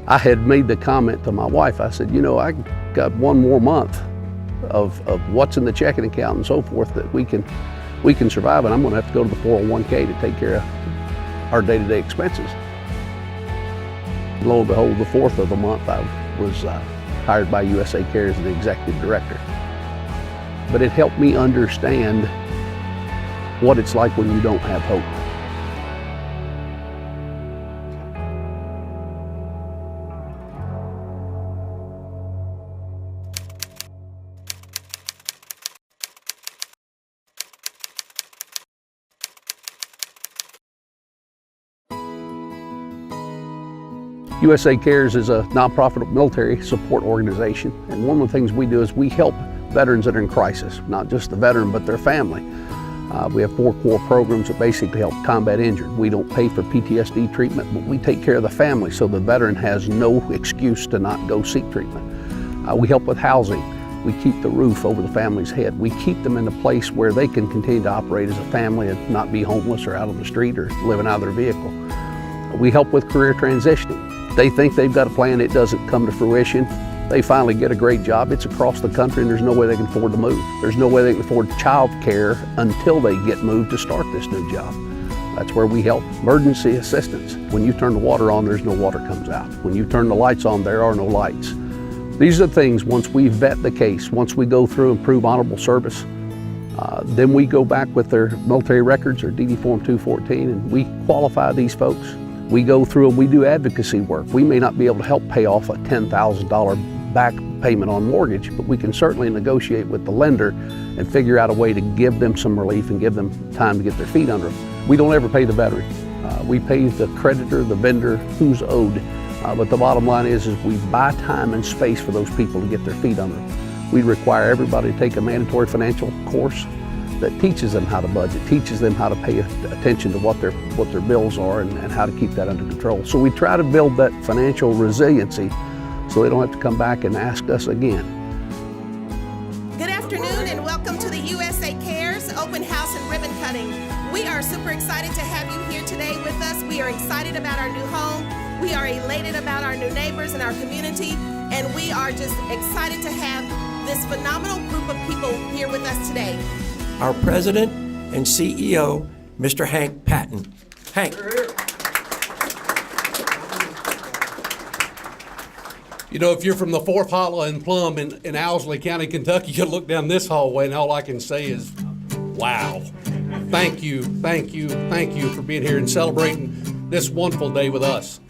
I had made the comment to my wife, I said, you know, I got one more month of what's in the checking account and so forth that we can survive, and I'm gonna have to go to the 401k to take care of our day-to-day expenses. Lo and behold, the 4th of the month, I was hired by USA Cares as the executive director. But it helped me understand what it's like when you don't have hope. USA Cares is a nonprofit military support organization, and one of the things we do is we help veterans that are in crisis, not just the veteran but their family. We have 4 core programs that basically help combat injured. We don't pay for PTSD treatment, but we take care of the family so the veteran has no excuse to not go seek treatment. We help with housing. We keep the roof over the family's head. We keep them in a place where they can continue to operate as a family and not be homeless or out on the street or living out of their vehicle. We help with career transitioning. They think they've got a plan, it doesn't come to fruition. They finally get a great job, it's across the country, and there's no way they can afford to move. There's no way they can afford child care until they get moved to start this new job. That's where we help. Emergency assistance. When you turn the water on, there's no water comes out. When you turn the lights on, there are no lights. These are things, once we vet the case, once we go through and prove honorable service, then we go back with their military records or DD Form 214 and we qualify these folks. We go through and we do advocacy work. We may not be able to help pay off a $10,000 back payment on mortgage, but we can certainly negotiate with the lender and figure out a way to give them some relief and give them time to get their feet under them. We don't ever pay the veteran. We pay the creditor, the vendor, who's owed. But the bottom line is we buy time and space for those people to get their feet under them. We require everybody to take a mandatory financial course that teaches them how to budget, teaches them how to pay attention to what their bills are and how to keep that under control. So we try to build that financial resiliency so they don't have to come back and ask us again. Good afternoon and welcome to the USA Cares Open House and Ribbon Cutting. We are super excited to have you here today with us. We are excited about our new home. We are elated about our new neighbors and our community, and we are just excited to have this phenomenal group of people here with us today. Our President and CEO, Mr. Hank Patton. Hank. You know, if you're from the 4th Hollow and Plum in Owsley County, Kentucky, you look down this hallway and all I can say is, wow. Thank you for being here and celebrating this wonderful day with us.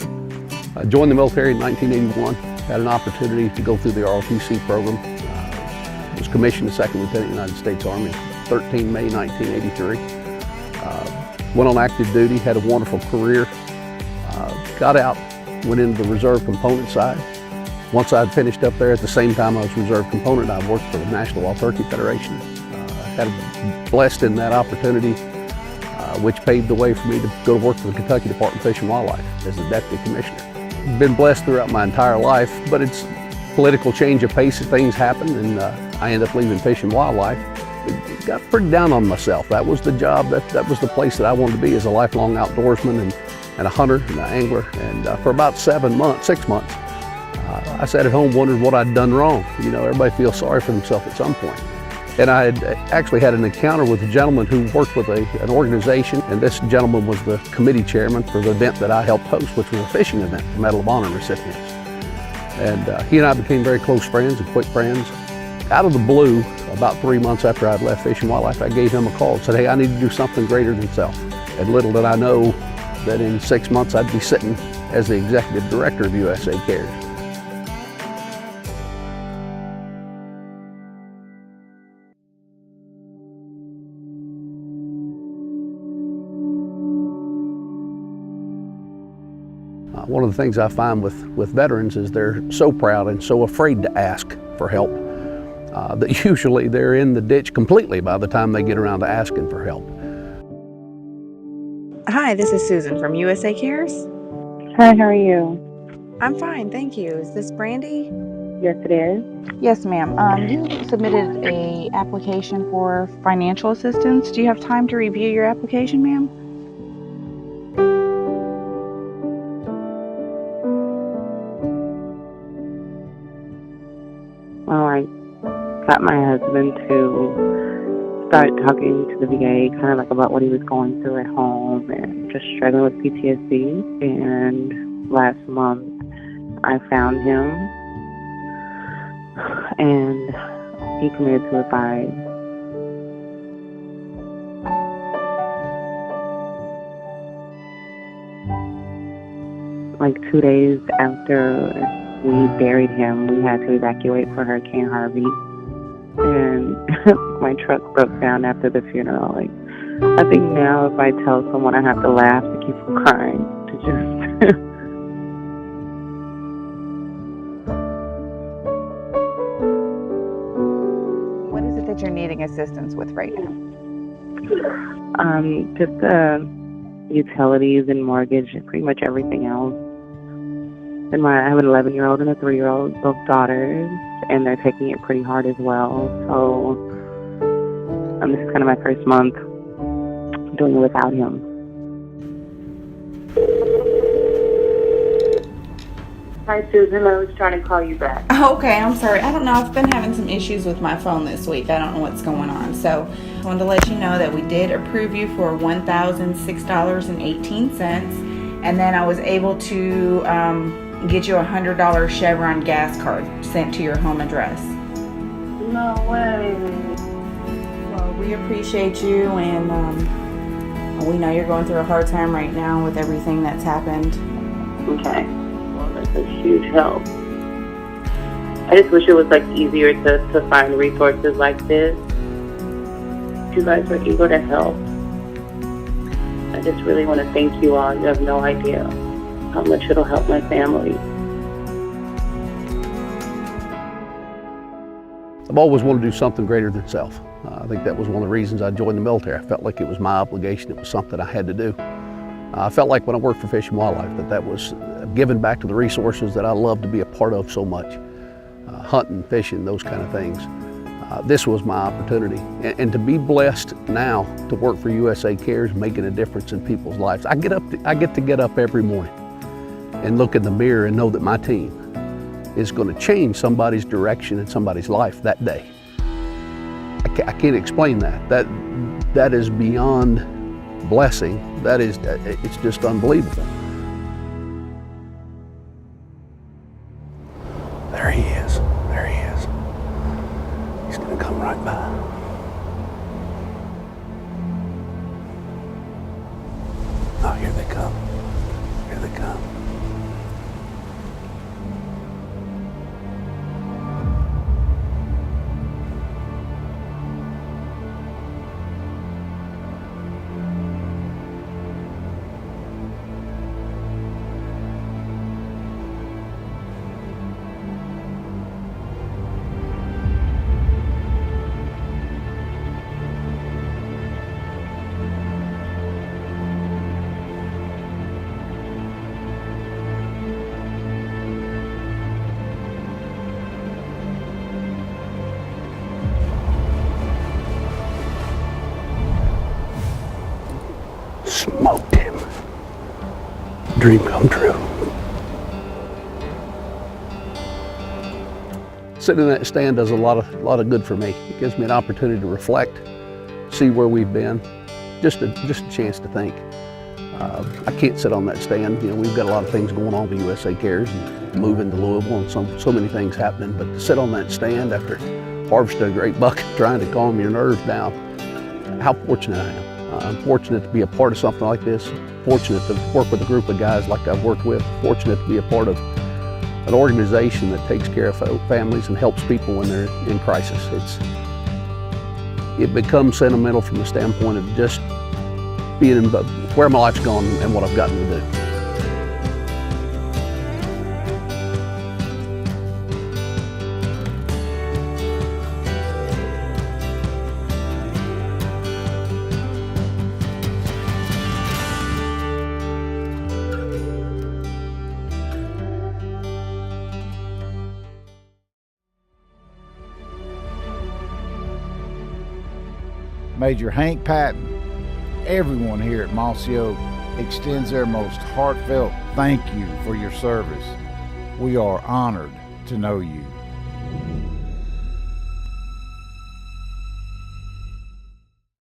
I joined the military in 1981, had an opportunity to go through the ROTC program. Was commissioned as 2nd Lieutenant United States Army, 13 May 1983. Went on active duty, had a wonderful career. Got out, went into the reserve component side. Once I'd finished up there, at the same time I was reserve component, I worked for the National Wild Turkey Federation. Had blessed in that opportunity, which paved the way for me to go to work for the Kentucky Department of Fish and Wildlife as the Deputy Commissioner. Been blessed throughout my entire life, but it's political change of pace as things happen, and I ended up leaving Fish and Wildlife. Got pretty down on myself. That was the job, that was the place that I wanted to be as a lifelong outdoorsman and a hunter and an angler. And for about 6 months, I sat at home wondering what I'd done wrong. You know, everybody feels sorry for themselves at some point. And I had actually had an encounter with a gentleman who worked with an organization, and this gentleman was the committee chairman for the event that I helped host, which was a fishing event for Medal of Honor recipients. And he and I became very close friends and quick friends. Out of the blue, about 3 months after I'd left Fish and Wildlife, I gave him a call and said, hey, I need to do something greater than self. And little did I know that in 6 months I'd be sitting as the executive director of USA Cares. One of the things I find with veterans is they're so proud and so afraid to ask for help that usually they're in the ditch completely by the time they get around to asking for help. Hi, this is Susan from USA Cares. Hi, how are you? I'm fine, thank you. Is this Brandy? Yes, it is. Yes, ma'am. You submitted an application for financial assistance. Do you have time to review your application, ma'am? got my husband to start talking to the VA kind of like about what he was going through at home and just struggling with PTSD. And last month I found him and he committed suicide. Like 2 days after we buried him, we had to evacuate for Hurricane Harvey. And my truck broke down after the funeral. Like, I think now if I tell someone, I have to laugh to keep from crying. To just What is it that you're needing assistance with right now? just utilities and mortgage and pretty much everything else. And I have an 11-year-old and a 3-year-old, both daughters, and they're taking it pretty hard as well. So this is kind of my first month doing it without him. Hi, Susan. I was trying to call you back. Okay, I'm sorry. I don't know. I've been having some issues with my phone this week. I don't know what's going on. So I wanted to let you know that we did approve you for $1,006.18. And then I was able to get you a $100 Chevron gas card sent to your home address. No way. Well, we appreciate you, and we know you're going through a hard time right now with everything that's happened. Okay. Well, that's a huge help. I just wish it was easier to find resources like this. You guys are eager to help. I just really want to thank you all. You have no idea how much it'll help my family. I've always wanted to do something greater than self. I think that was one of the reasons I joined the military. I felt like it was my obligation. It was something I had to do. I felt like when I worked for Fish and Wildlife that was giving back to the resources that I love to be a part of so much. Hunting, fishing, those kind of things. This was my opportunity. And to be blessed now to work for USA Cares, making a difference in people's lives. I get to get up every morning and look in the mirror and know that my team is going to change somebody's direction in somebody's life that day. I can't explain that. That is beyond blessing. It's just unbelievable. There he is. There he is. He's going to come right by. Oh, here they come. Here they come. Smoked him. Dream come true. Sitting in that stand does a lot of good for me. It gives me an opportunity to reflect, see where we've been, just a chance to think. I can't sit on that stand. You know, we've got a lot of things going on with USA Cares and moving to Louisville and so many things happening. But to sit on that stand after harvesting a great buck, trying to calm your nerves down, how fortunate I am. I'm fortunate to be a part of something like this, fortunate to work with a group of guys like I've worked with, fortunate to be a part of an organization that takes care of families and helps people when they're in crisis. It becomes sentimental from the standpoint of just being in where my life's gone and what I've gotten to do. Major Hank Patton, everyone here at Mossy Oak extends their most heartfelt thank you for your service. We are honored to know you.